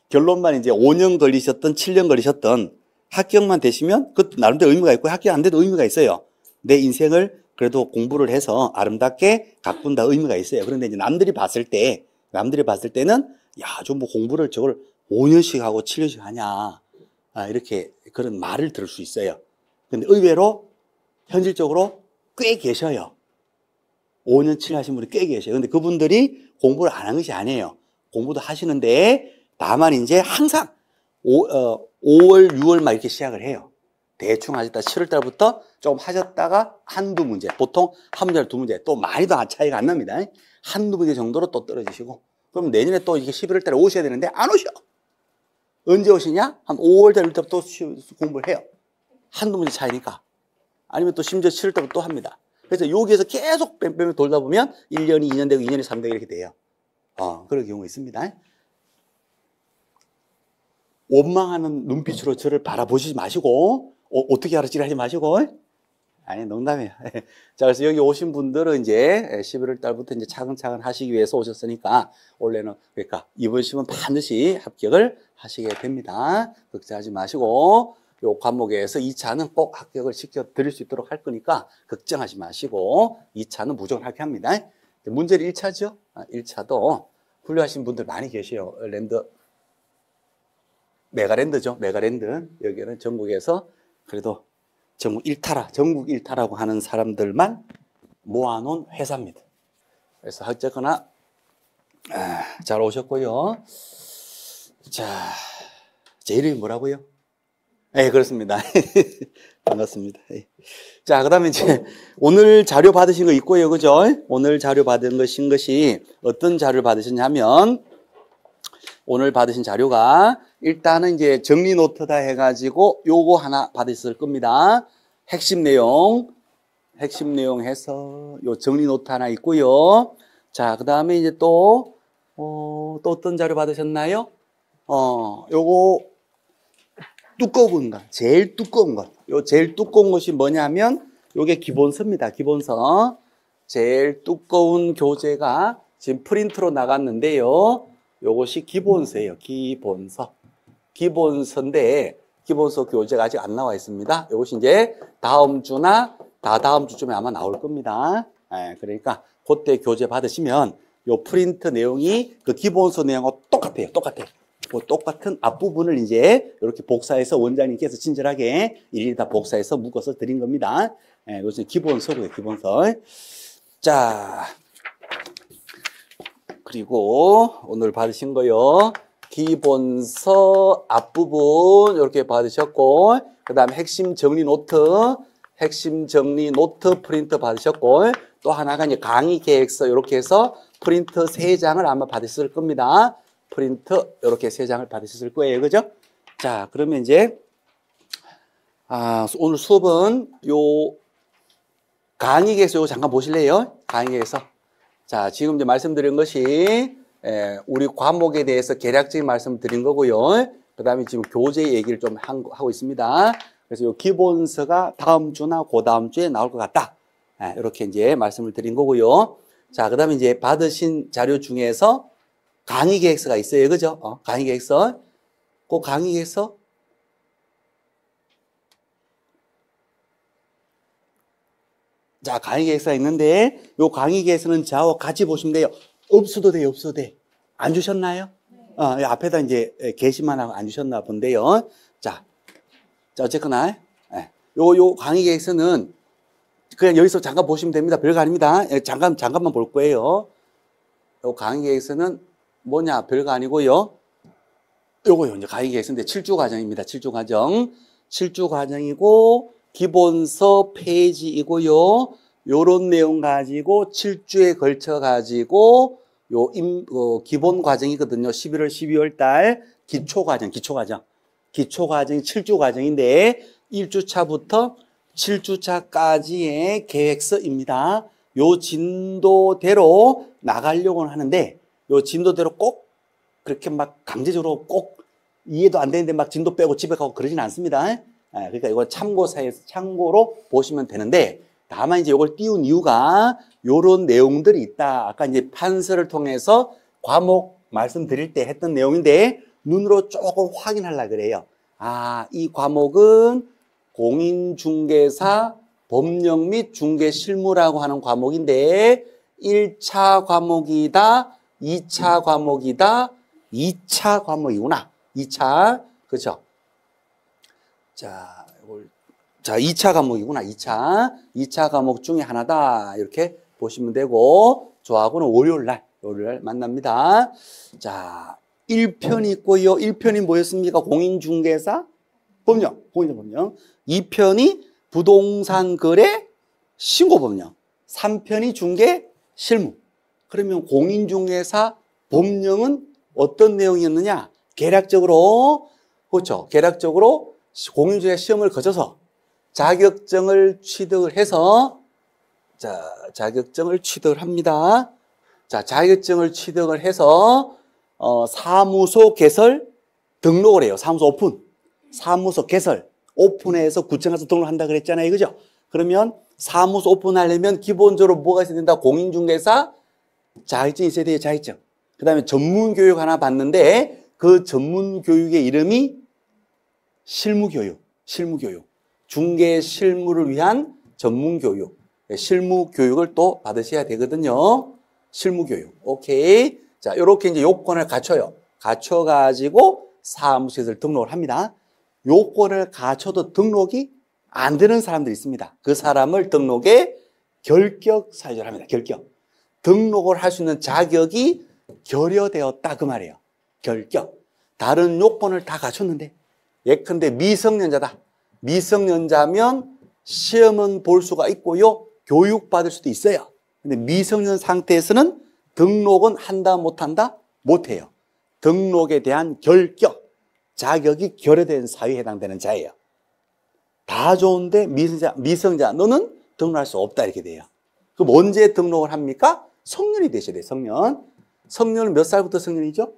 결론만 이제 5년 걸리셨던 7년 걸리셨던 합격만 되시면 그것도 나름대로 의미가 있고 합격 안 돼도 의미가 있어요. 내 인생을 그래도 공부를 해서 아름답게 가꾼다 의미가 있어요. 그런데 이제 남들이 봤을 때는 야, 좀 뭐 공부를 저걸 5년씩 하고 7년씩 하냐. 이렇게 그런 말을 들을 수 있어요. 근데 의외로 현실적으로 꽤 계셔요. 5년, 7년 하신 분이 꽤 계셔요. 근데 그분들이 공부를 안 한 것이 아니에요. 공부도 하시는데 다만 이제 항상 5월, 6월 막 이렇게 시작을 해요. 대충 하셨다 7월 달부터 좀 하셨다가 한두 문제, 보통 한 문제, 두 문제, 또 많이도 차이가 안 납니다. 한두 문제 정도로 또 떨어지시고, 그럼 내년에 또 이게 11월 달에 오셔야 되는데 안 오셔. 언제 오시냐? 한 5월 달부터 또 공부를 해요. 한두 문제 차이니까. 아니면 또 심지어 7월 달부터 또 합니다. 그래서 여기에서 계속 뺑뺑 돌다 보면 1년이 2년 되고 2년이 3년 되고 이렇게 돼요. 그런 경우가 있습니다. 원망하는 눈빛으로 저를 바라보시지 마시고, 어떻게 알았지 하지 마시고. 아니, 농담이에요. 자, 그래서 여기 오신 분들은 이제 11월 달부터 이제 차근차근 하시기 위해서 오셨으니까, 원래는, 그러니까 이번 시험은 반드시 합격을 하시게 됩니다. 걱정하지 마시고, 요 과목에서 2차는 꼭 합격을 시켜 드릴 수 있도록 할 거니까 걱정하지 마시고 2차는 무조건 합격합니다. 문제는 1차죠. 1차도 훌륭하신 분들 많이 계세요. 메가랜드죠. 메가랜드. 여기는 전국에서 그래도 전국 1타라고 하는 사람들만 모아놓은 회사입니다. 그래서 어쨌거나 잘 오셨고요. 자, 제 이름이 뭐라고요? 네, 그렇습니다. 반갑습니다. 자, 그 다음에 이제 오늘 자료 받으신 거 있고요. 그죠? 오늘 자료 받은 것이 어떤 자료를 받으셨냐면 오늘 받으신 자료가 일단은 이제 정리 노트다 해가지고 요거 하나 받으실 겁니다. 핵심 내용 해서 요 정리 노트 하나 있고요. 자, 그 다음에 이제 또 어떤 자료 받으셨나요? 요거 두꺼운 거, 제일 두꺼운 것. 요 제일 두꺼운 것이 뭐냐면 요게 기본서입니다. 기본서. 제일 두꺼운 교재가 지금 프린트로 나갔는데요. 요것이 기본서예요. 기본서인데 기본서 교재가 아직 안 나와 있습니다. 요것이 이제 다음 주나 다다음 주쯤에 아마 나올 겁니다. 그러니까 그때 교재 받으시면 요 프린트 내용이 그 기본서 내용하고 똑같아요. 그 똑같은 앞부분을 이제 이렇게 복사해서 원장님께서 친절하게 일일이 다 복사해서 묶어서 드린 겁니다. 이것은 기본서고요. 기본서. 자, 그리고 오늘 받으신 거요. 기본서 앞부분 이렇게 받으셨고, 그 다음에 핵심 정리 노트 프린트 받으셨고, 또 하나가 이제 강의 계획서 이렇게 해서 프린트 3장을 아마 받으실 겁니다. 프린트 이렇게 3장을 받으셨을 거예요. 그죠? 자, 그러면 이제 오늘 수업은 요 강의 계획서 요거 잠깐 보실래요? 강의 계획서. 자, 지금 이제 말씀드린 것이 우리 과목에 대해서 개략적인 말씀 드린 거고요. 그 다음에 지금 교재 얘기를 좀 하고 있습니다. 그래서 요 기본서가 다음 주나 그 다음 주에 나올 것 같다. 이렇게 이제 말씀을 드린 거고요. 자, 그 다음에 이제 받으신 자료 중에서 강의 계획서가 있어요. 그죠? 강의 계획서. 그 강의 계획서. 자, 강의 계획서가 있는데, 요 강의 계획서는 저하고 같이 보시면 돼요. 없어도 돼요. 안 주셨나요? 네. 앞에다 이제 게시만 하고 안 주셨나 본데요. 자, 어쨌거나, 요 강의 계획서는 그냥 여기서 잠깐 보시면 됩니다. 별거 아닙니다. 잠깐만 볼 거예요. 요 강의 계획서는 뭐냐, 별거 아니고요. 요거요, 이제 강의 계획서인데 7주 과정입니다. 7주 과정. 7주 과정이고, 기본서 페이지이고요. 요런 내용 가지고 7주에 걸쳐 가지고 기본 과정이거든요. 11월, 12월 달 기초 과정이 7주 과정인데 1주차부터 7주차까지의 계획서입니다. 요 진도대로 나가려고는 하는데 요 진도대로 꼭 그렇게 막 강제적으로 꼭 이해도 안 되는데 막 진도 빼고 집에 가고 그러진 않습니다. 그러니까 이걸 참고로 보시면 되는데, 다만 이제 이걸 띄운 이유가 요런 내용들이 있다. 아까 이제 판서를 통해서 과목 말씀드릴 때 했던 내용인데 눈으로 조금 확인하려고 그래요. 이 과목은 공인중개사 법령 및 중개실무라고 하는 과목인데 1차 과목이다, 2차 과목이다, 2차 과목이구나. 2차, 그렇죠? 자, 2차 과목이구나. 2차 과목 중에 하나다. 이렇게 보시면 되고, 저하고는 월요일 날 만납니다. 자, 1편이 있고요. 1편이 뭐였습니까? 공인중개사 법령. 2편이 부동산 거래 신고 법령. 3편이 중개 실무. 그러면 공인중개사 법령은 어떤 내용이었느냐? 계략적으로, 그렇죠. 계략적으로 공인중개사 시험을 거쳐서 자격증을 취득을 해서, 자격증을 취득을 합니다. 자, 자격증을 취득을 해서, 사무소 개설 등록을 해요. 사무소 오픈. 사무소 개설. 오픈해서 구청 가서 등록한다 그랬잖아요. 그죠? 그러면 사무소 오픈하려면 기본적으로 뭐가 있어야 된다? 공인중개사 자격증이 있어야 돼요. 자격증. 그 다음에 전문교육 하나 받는데 그 전문교육의 이름이 실무교육. 실무교육. 중개 실무를 위한 전문교육. 실무교육을 또 받으셔야 되거든요. 실무교육. 오케이. 자, 요렇게 이제 요건을 갖춰요. 갖춰가지고 사무소에서 등록을 합니다. 요건을 갖춰도 등록이 안 되는 사람들이 있습니다. 그 사람을 등록에 결격 사유자를 합니다. 결격. 등록을 할 수 있는 자격이 결여되었다 그 말이에요. 결격. 다른 요건을 다 갖췄는데 예컨대 미성년자다. 미성년자면 시험은 볼 수가 있고요. 교육받을 수도 있어요. 근데 미성년 상태에서는 등록은 한다 못한다? 못해요. 등록에 대한 결격, 자격이 결여된 사유에 해당되는 자예요. 다 좋은데 미성자 너는 등록할 수 없다 이렇게 돼요. 그럼 언제 등록을 합니까? 성년이 되셔야 돼요. 성년. 성년은 몇 살부터 성년이죠?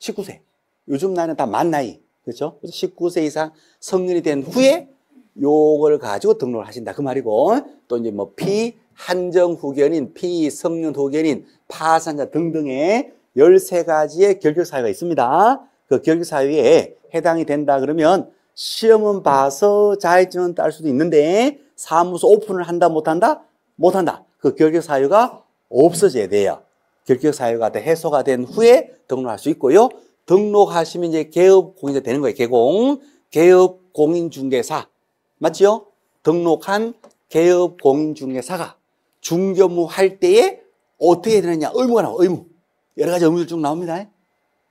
19세. 요즘 나이는 다 만 나이. 그렇죠? 그래서 19세 이상 성년이 된 후에 요걸 가지고 등록을 하신다 그 말이고, 또 이제 뭐 피한정 후견인, 피성년 후견인, 파산자 등등의 13가지의 결격 사유가 있습니다. 그 결격 사유에 해당이 된다 그러면 시험은 봐서 자격증은 딸 수도 있는데 사무소 오픈을 한다 못한다? 못한다. 그 결격 사유가 없어져야 돼요. 결격 사유가 해소가 된 후에 등록할 수 있고요. 등록하시면 이제 개업공인자 되는 거예요. 개공. 개업공인중개사. 맞죠? 등록한 개업공인중개사가 중개업무 할 때에 어떻게 해야 되느냐? 의무가 나와. 의무. 여러 가지 의무들 쭉 나옵니다.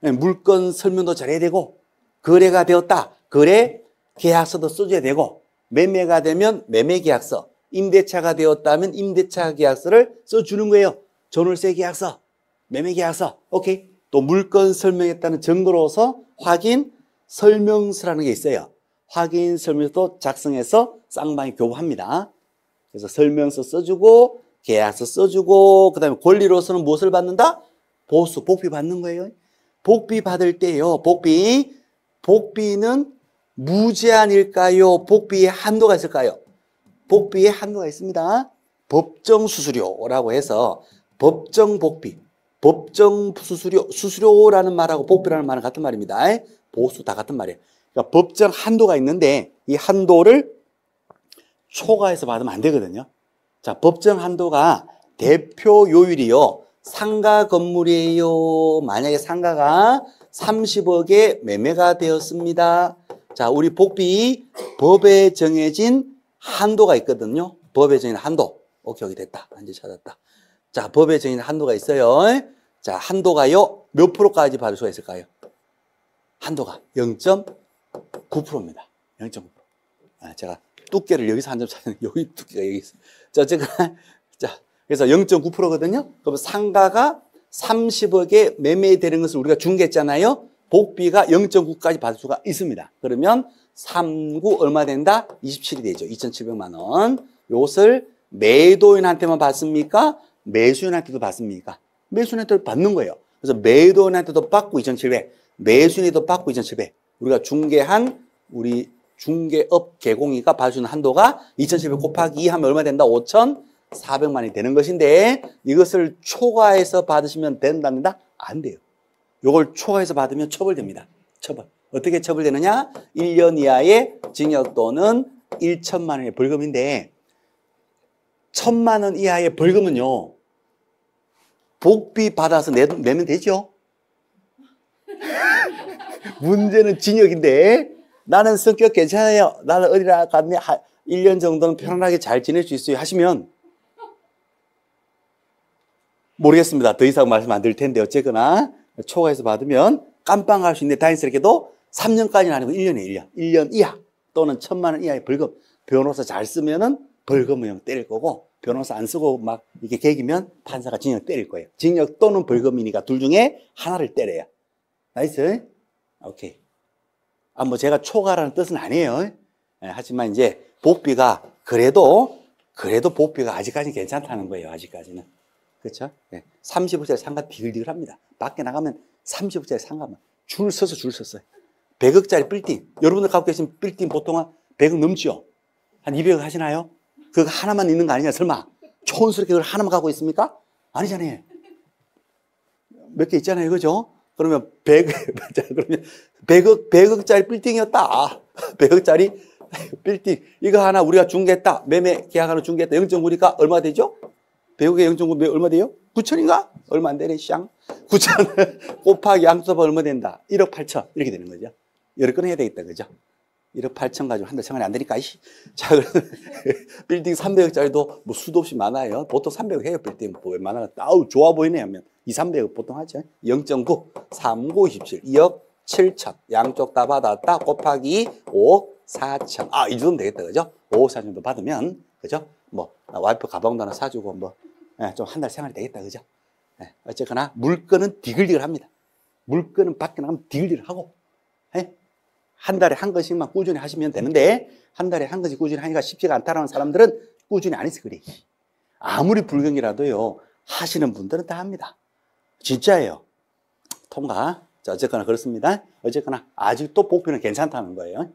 물건 설명도 잘해야 되고, 거래가 되었다. 거래 계약서도 써줘야 되고, 매매가 되면 매매계약서, 임대차가 되었다면 임대차 계약서를 써주는 거예요. 전월세 계약서, 매매계약서. 오케이. 또 물건 설명했다는 증거로서 확인 설명서라는 게 있어요. 확인 설명서도 작성해서 쌍방이 교부합니다. 그래서 설명서 써주고 계약서 써주고 그 다음에 권리로서는 무엇을 받는다? 보수, 복비 받는 거예요. 복비 받을 때요. 복비는 무제한일까요? 복비의 한도가 있을까요? 복비의 한도가 있습니다. 법정 수수료라고 해서 법정 복비, 법정 수수료라는 말하고 복비라는 말은 같은 말입니다. 보수 다 같은 말이에요. 그러니까 법정 한도가 있는데 이 한도를 초과해서 받으면 안 되거든요. 자, 법정 한도가 대표 요율이요. 상가 건물이에요. 만약에 상가가 30억에 매매가 되었습니다. 자, 우리 복비 법에 정해진 한도가 있거든요. 법에 정해진 한도. 오케이, 여기 됐다. 이제 찾았다. 자, 법에 정해진 한도가 있어요. 자, 한도가요. 몇 프로까지 받을 수가 있을까요? 한도가 0.9%입니다. 0.9%. 제가 두께를 여기서 한 점 찾았는데 여기 두께가 여기 있어요. 자, 그래서 0.9%거든요. 그럼 상가가 30억에 매매되는 것을 우리가 중개했잖아요. 복비가 0.9까지 받을 수가 있습니다. 그러면 3구 얼마 된다? 27이 되죠. 2,700만 원. 이것을 매도인한테만 받습니까? 매수인한테도 받습니까? 매수인한테도 받는 거예요. 그래서 매도인한테도 받고 2,700, 매수인에도 받고 2,700. 우리가 중개한 우리 중개업 개공이가 받을 수 있는 한도가 2,700 곱하기 2 하면 얼마 된다? 5,400만이 되는 것인데 이것을 초과해서 받으시면 된답니다? 안 돼요. 이걸 초과해서 받으면 처벌됩니다. 처벌. 어떻게 처벌되느냐? 1년 이하의 징역 또는 1천만 원의 벌금인데 1,000만 원 이하의 벌금은요. 복비 받아서 내면 되죠. 문제는 징역인데 나는 성격 괜찮아요. 나는 어디나 갔네. 1년 정도는 편안하게 잘 지낼 수 있어요. 하시면 모르겠습니다. 더 이상 말씀 안 드릴 텐데 어쨌거나 초과해서 받으면 깜빵할 수 있는데 다행스럽게도 3년까지는 아니고 1년이에요. 1년 이하 또는 1,000만 원 이하의 벌금. 변호사 잘 쓰면은 벌금형 때릴 거고 변호사 안 쓰고 막 이렇게 개기면 판사가 징역 때릴 거예요. 징역 또는 벌금이니까 둘 중에 하나를 때려요. 나이스? 오케이. 뭐 제가 초과라는 뜻은 아니에요. 하지만 이제 복비가 그래도 복비가 아직까지는 괜찮다는 거예요. 아직까지는. 그렇죠? 30억짜리 상가 비글비글합니다. 밖에 나가면 30억짜리 상가만 줄 섰어요. 100억짜리 빌딩. 여러분들 갖고 계신 빌딩 보통 한 100억 넘죠? 한 200억 하시나요? 그거 하나만 있는 거 아니냐, 설마? 촌스럽게 그걸 하나만 갖고 있습니까? 아니잖아요. 몇 개 있잖아요, 그죠? 그러면 100억짜리 빌딩이었다. 100억짜리 빌딩. 이거 하나 우리가 중개했다. 매매 계약하는 중개했다. 0.9니까 얼마 되죠? 배우기 0.9 얼마 돼요? 9천인가? 얼마 안 되네, 쌍. 9천 곱하기 양수가 얼마 된다? 1억 8천. 이렇게 되는 거죠. 여러 건 해야 되겠다. 그죠? 1억 8천 가지고 한 달 생활이 안 되니까, 이씨. 자, 그러면 빌딩 300억짜리도 뭐 수도 없이 많아요. 보통 300억 해요, 빌딩. 뭐 웬만하면. 아우, 좋아 보이네 하면. 2, 300억 보통 하죠. 0.9, 3, 9, 27. 2억 7천. 양쪽 다 받았다. 곱하기 5억 4천. 아, 이 정도 되겠다. 그죠? 5억 4천 정도 받으면, 그죠? 뭐, 와이프 가방도 하나 사주고, 뭐, 좀 한 달 생활이 되겠다. 그죠? 어쨌거나, 물건은 디글디글 합니다. 물건은 밖에 나가면 디글디글 하고, 한 달에 한 건씩만 꾸준히 하시면 되는데, 한 달에 한 건씩 꾸준히 하니까 쉽지가 않다라는 사람들은 꾸준히 안 해서 그래. 아무리 불경이라도요, 하시는 분들은 다 합니다. 진짜예요. 통과. 자, 어쨌거나 그렇습니다. 어쨌거나, 아직도 복비는 괜찮다는 거예요.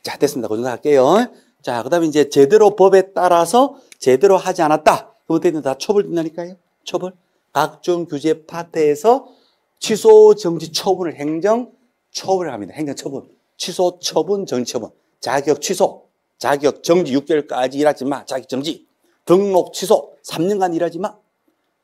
자, 됐습니다. 그 정도 할게요. 자, 그 다음에 이제 제대로 법에 따라서 제대로 하지 않았다. 그럼 어떻게 된다? 처벌된다니까요. 처벌. 각종 규제 파트에서 취소, 정지, 처분을 행정 처분을 합니다. 행정 처분. 취소, 처분, 정지, 처분. 자격 취소, 자격 정지 6개월까지 일하지 마. 자격 정지. 등록 취소 3년간 일하지 마.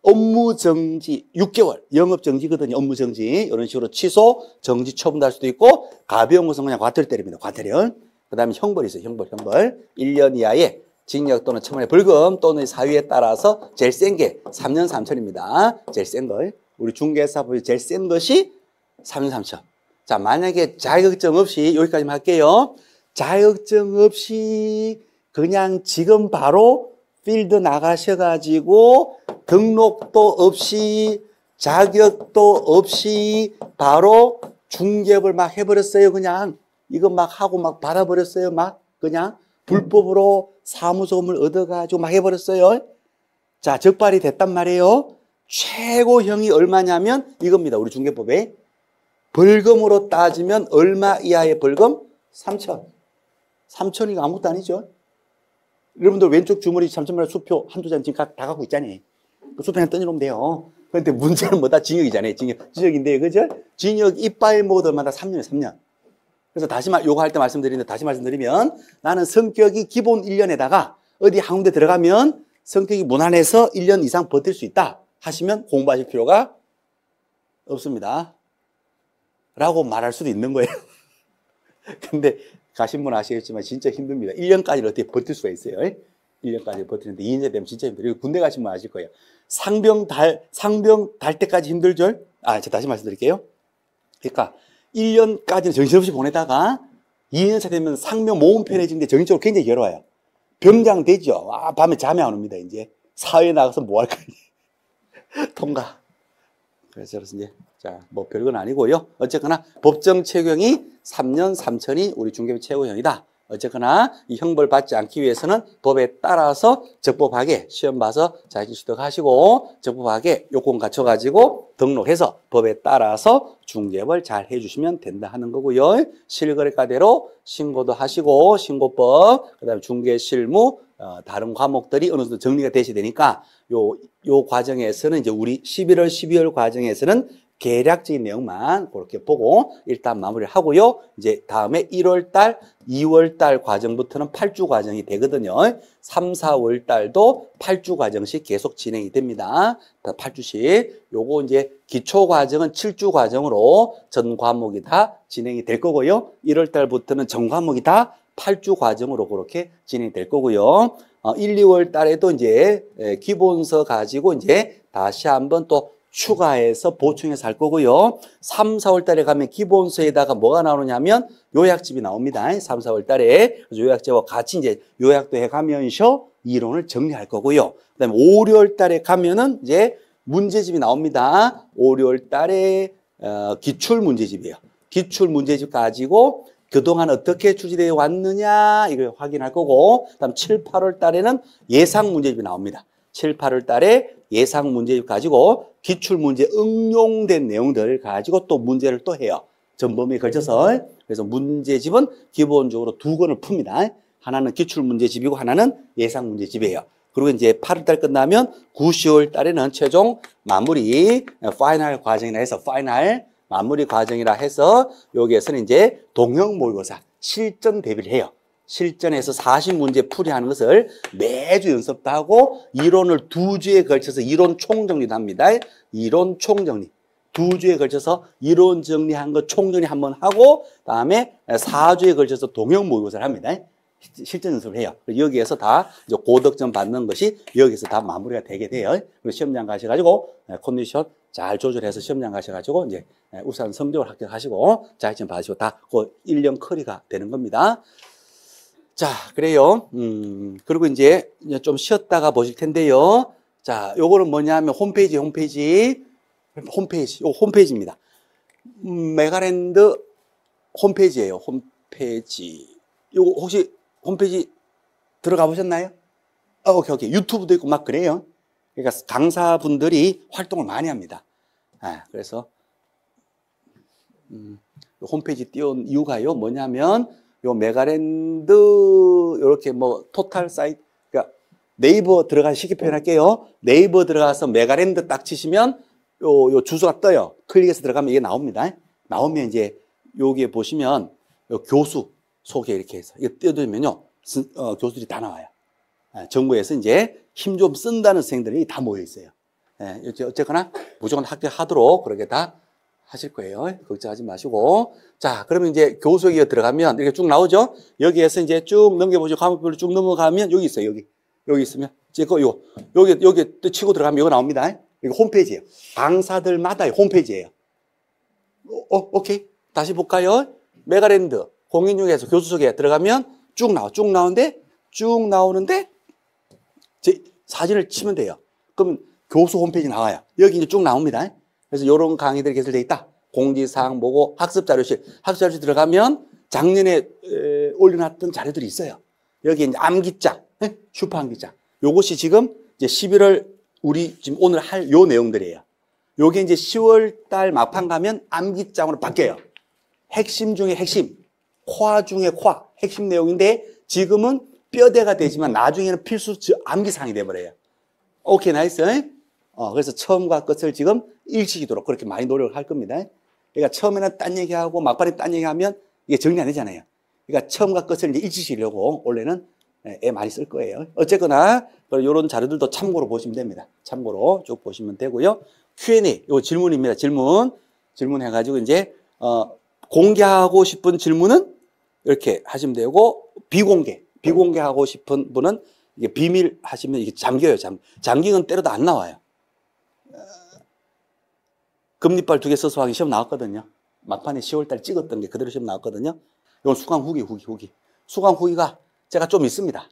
업무 정지 6개월. 영업 정지거든요. 업무 정지. 이런 식으로 취소, 정지, 처분도 할 수도 있고, 가벼운 것은 그냥 과태료 때립니다. 과태료. 그 다음에 형벌이 있어요. 형벌. 1년 이하의 징역 또는 처분의 벌금 또는 사유에 따라서 제일 센 게 3년 3천입니다. 제일 센 걸. 우리 중개사법이 제일 센 것이 3년 3천. 자, 만약에 자격증 없이, 여기까지만 할게요. 자격증 없이 그냥 지금 바로 필드 나가셔가지고 등록도 없이 자격도 없이 바로 중개업을 막 해버렸어요. 그냥 이거 막 하고 막 받아버렸어요. 막 그냥 불법으로 사무소금을 얻어가지고 막 해버렸어요. 자, 적발이 됐단 말이에요. 최고형이 얼마냐면 이겁니다. 우리 중개법에. 벌금으로 따지면 얼마 이하의 벌금? 3천. 3천이 아무것도 아니죠. 여러분들 왼쪽 주머니 3천만 원 수표 한두 잔 지금 다 갖고 있잖아요. 그 수표 하나 던져놓으면 돼요. 그런데 문제는 뭐다? 징역이잖아요. 징역인데, 그죠? 징역 이빨 먹어도 얼마다? 3년에 3년. 그래서 요거 할 때 말씀드리는데 다시 말씀드리면 나는 성격이 기본 1년에다가 어디 한 군데 들어가면 성격이 무난해서 1년 이상 버틸 수 있다 하시면 공부하실 필요가 없습니다. 라고 말할 수도 있는 거예요. 근데 가신 분 아시겠지만 진짜 힘듭니다. 1년까지는 어떻게 버틸 수가 있어요. 1년까지 버티는데 2년 되면 진짜 힘들어요. 군대 가신 분 아실 거예요. 상병 달 때까지 힘들죠? 제가 다시 말씀드릴게요. 그러니까 1년까지는 정신없이 보내다가 2년차 되면 상병 모험 편해지는데 정신적으로 굉장히 괴로워요. 병장 되죠. 밤에 잠이 안 옵니다. 이제 사회에 나가서 뭐 할 거예요. 통과. 그래서 이제 뭐 별건 아니고요. 어쨌거나 법정 채용이 3년 3천이 우리 중개법 최고형이다. 어쨌거나 이 형벌 받지 않기 위해서는 법에 따라서 적법하게 시험 봐서 자격증 취득하시고 적법하게 요건 갖춰가지고 등록해서 법에 따라서 중개업을 잘 해주시면 된다 하는 거고요. 실거래가대로 신고도 하시고 신고법, 그다음에 중개 실무 다른 과목들이 어느 정도 정리가 되셔야 되니까 요 과정에서는 이제 우리 11월, 12월 과정에서는 계략적인 내용만 그렇게 보고 일단 마무리를 하고요. 이제 다음에 1월 달, 2월 달 과정부터는 8주 과정이 되거든요. 3, 4월 달도 8주 과정씩 계속 진행이 됩니다. 8주씩. 요거 이제 기초 과정은 7주 과정으로 전 과목이 다 진행이 될 거고요. 1월 달부터는 전 과목이 다 8주 과정으로 그렇게 진행이 될 거고요. 1, 2월 달에도 이제 기본서 가지고 이제 다시 한번 또 추가해서 보충해서 할 거고요. 3, 4월 달에 가면 기본서에다가 뭐가 나오냐면 요약집이 나옵니다. 3, 4월 달에 요약집과 같이 이제 요약도 해가면서 이론을 정리할 거고요. 그다음에 5, 6월 달에 가면은 이제 문제집이 나옵니다. 5, 6월 달에 기출 문제집이에요. 기출 문제집 가지고 그동안 어떻게 추진되어 왔느냐 이걸 확인할 거고, 그다음 7, 8월 달에는 예상 문제집이 나옵니다. 7, 8월 달에 예상 문제집 가지고 기출 문제 응용된 내용들을 가지고 또 문제를 또 해요. 전 범위에 걸쳐서. 그래서 문제집은 기본적으로 두 권을 풉니다. 하나는 기출 문제집이고 하나는 예상 문제집이에요. 그리고 이제 8월 달 끝나면 9, 10월 달에는 최종 마무리 파이널 과정이라 해서 파이널 마무리 과정이라 해서 여기에서는 이제 동형 모의고사 실전 대비를 해요. 실전에서 40문제 풀이하는 것을 매주 연습도 하고 이론을 2주에 걸쳐서 이론 총정리도 합니다. 이론 총정리. 2주에 걸쳐서 이론 정리한 거 총정리 한번 하고 다음에 4주에 걸쳐서 동형 모의고사를 합니다. 실전 연습을 해요. 여기에서 다 이제 고득점 받는 것이 여기서 다 마무리가 되게 돼요. 그리고 시험장 가셔가지고 컨디션 잘 조절해서 시험장 가셔가지고 이제 우선 성적을 합격하시고 자격증 받으시고 다 그 1년 커리가 되는 겁니다. 자, 그래요. 그리고 이제 좀 쉬었다가 보실 텐데요. 자, 요거는 뭐냐면 홈페이지입니다. 메가랜드 홈페이지예요. 홈페이지. 요거 혹시 홈페이지 들어가 보셨나요? 오케이. 유튜브도 있고 막 그래요. 그러니까 강사분들이 활동을 많이 합니다. 그래서 홈페이지 띄운 이유가요. 뭐냐면 요 메가랜드 이렇게 뭐 토탈 사이트, 그러니까 네이버 들어가서 쉽게 표현할게요. 네이버 들어가서 메가랜드 딱 치시면 요 주소가 떠요. 클릭해서 들어가면 이게 나옵니다. 나오면 이제 여기에 보시면 요 교수 소개 이렇게 해서 이거 띄워두면요 교수들이 다 나와요. 정부에서 이제 힘 좀 쓴다는 선생님들이 다 모여 있어요. 어쨌거나 무조건 합격하도록 그렇게 다 하실 거예요. 걱정하지 마시고. 자, 그러면 이제 교수에 들어가면 이렇게 쭉 나오죠? 여기에서 이제 쭉 넘겨보시고, 과목별로 쭉 넘어가면 여기 있어요, 여기. 여기 있으면. 여기 또 치고 들어가면 이거 나옵니다. 이거 홈페이지예요. 강사들마다의 홈페이지예요. 오케이. 다시 볼까요? 메가랜드 공인중개사 교수 소개 들어가면 쭉 나와. 쭉 나오는데, 제 사진을 치면 돼요. 그러면 교수 홈페이지 나와요. 여기 이제 쭉 나옵니다. 그래서 이런 강의들이 개설되어 있다. 공지사항 보고 학습자료실. 학습자료실 들어가면 작년에 올려놨던 자료들이 있어요. 여기 이제 암기장, 슈퍼 암기장. 요것이 지금 이제 11월 우리 지금 오늘 할 요 내용들이에요. 요게 이제 10월 달 막판 가면 암기장으로 바뀌어요. 핵심 중에 핵심, 코 중에 코, 핵심 내용인데 지금은 뼈대가 되지만 나중에는 필수 암기사항이 돼버려요. 오케이, 나이스. 그래서 처음과 끝을 지금 일치키도록 그렇게 많이 노력을 할 겁니다. 그러니까 처음에는 딴 얘기하고 막판에 딴 얘기하면 이게 정리 안 되잖아요. 그러니까 처음과 끝을 이제 일치시키려고 원래는 애 많이 쓸 거예요. 어쨌거나 이런 자료들도 참고로 보시면 됩니다. 참고로 쭉 보시면 되고요. Q&A, 이거 질문입니다. 질문해가지고 이제 공개하고 싶은 질문은 이렇게 하시면 되고 비공개하고 싶은 분은 이게 비밀 하시면 이게 잠겨요. 잠기면 때려도 안 나와요. 금리빨 2개 써서 하기 시험 나왔거든요. 막판에 10월달 찍었던 게 그대로 시험 나왔거든요. 이건 수강 후기. 수강 후기가 제가 좀 있습니다.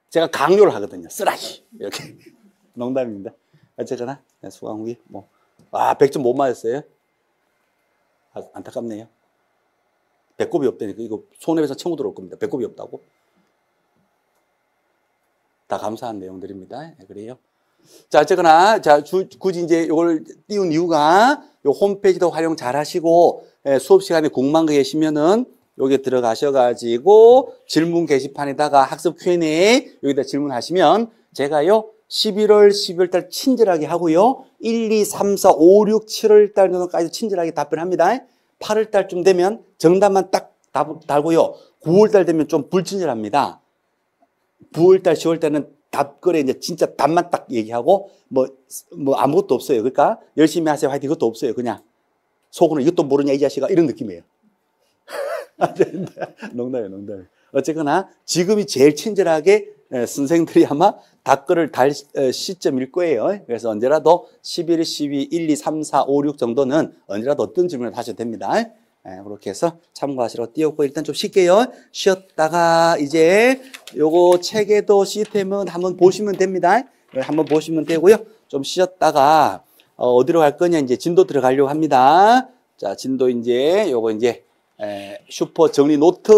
제가 강요를 하거든요. 쓰라시. 이렇게. 농담입니다. 어쨌거나, 수강 후기, 100점 못 맞았어요. 안타깝네요. 배꼽이 없다니까. 이거 손해배상 청구 들어올 겁니다. 배꼽이 없다고. 다 감사한 내용들입니다. 그래요. 자, 어쨌거나, 굳이 이제 이걸 띄운 이유가, 요 홈페이지도 활용 잘 하시고, 수업 시간에 궁금한 거 계시면은, 여기 들어가셔가지고, 질문 게시판에다가 학습 Q&A, 여기다 질문하시면, 제가요, 11월, 12월 달 친절하게 하고요, 1, 2, 3, 4, 5, 6, 7월 달 정도까지 친절하게 답변합니다. 8월 달쯤 되면 정답만 딱 달고요, 9월 달 되면 좀 불친절합니다. 9월 달, 10월 달은 답글에 이제 진짜 답만 딱 얘기하고, 아무것도 없어요. 그러니까, 열심히 하세요. 화이팅. 이것도 없어요. 그냥, 속으로 이것도 모르냐, 이 자식아. 이런 느낌이에요. 농담이에요. 어쨌거나, 지금이 제일 친절하게 선생들이 아마 답글을 달 시점일 거예요. 그래서 언제라도 11, 12, 1, 2, 3, 4, 5, 6 정도는 언제라도 어떤 질문을 하셔도 됩니다. 그렇게 해서 참고하시라고 띄웠고, 일단 좀 쉴게요. 쉬었다가 이제 요거 체계도 시스템은 한번 보시면 됩니다. 한번 보시면 되고요. 좀 쉬었다가 어디로 갈 거냐, 이제 진도 들어가려고 합니다. 자, 진도 이제 요거 이제 슈퍼 정리 노트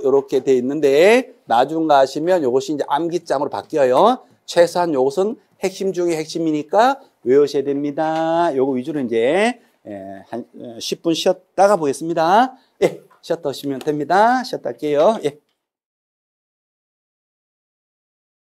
요렇게 돼 있는데 나중 가시면 요것이 이제 암기장으로 바뀌어요. 최소한 요것은 핵심 중에 핵심이니까 외우셔야 됩니다. 요거 위주로 이제 한 10분 쉬었다가 보겠습니다. 예, 쉬었다 오시면 됩니다. 쉬었다 할게요. 예.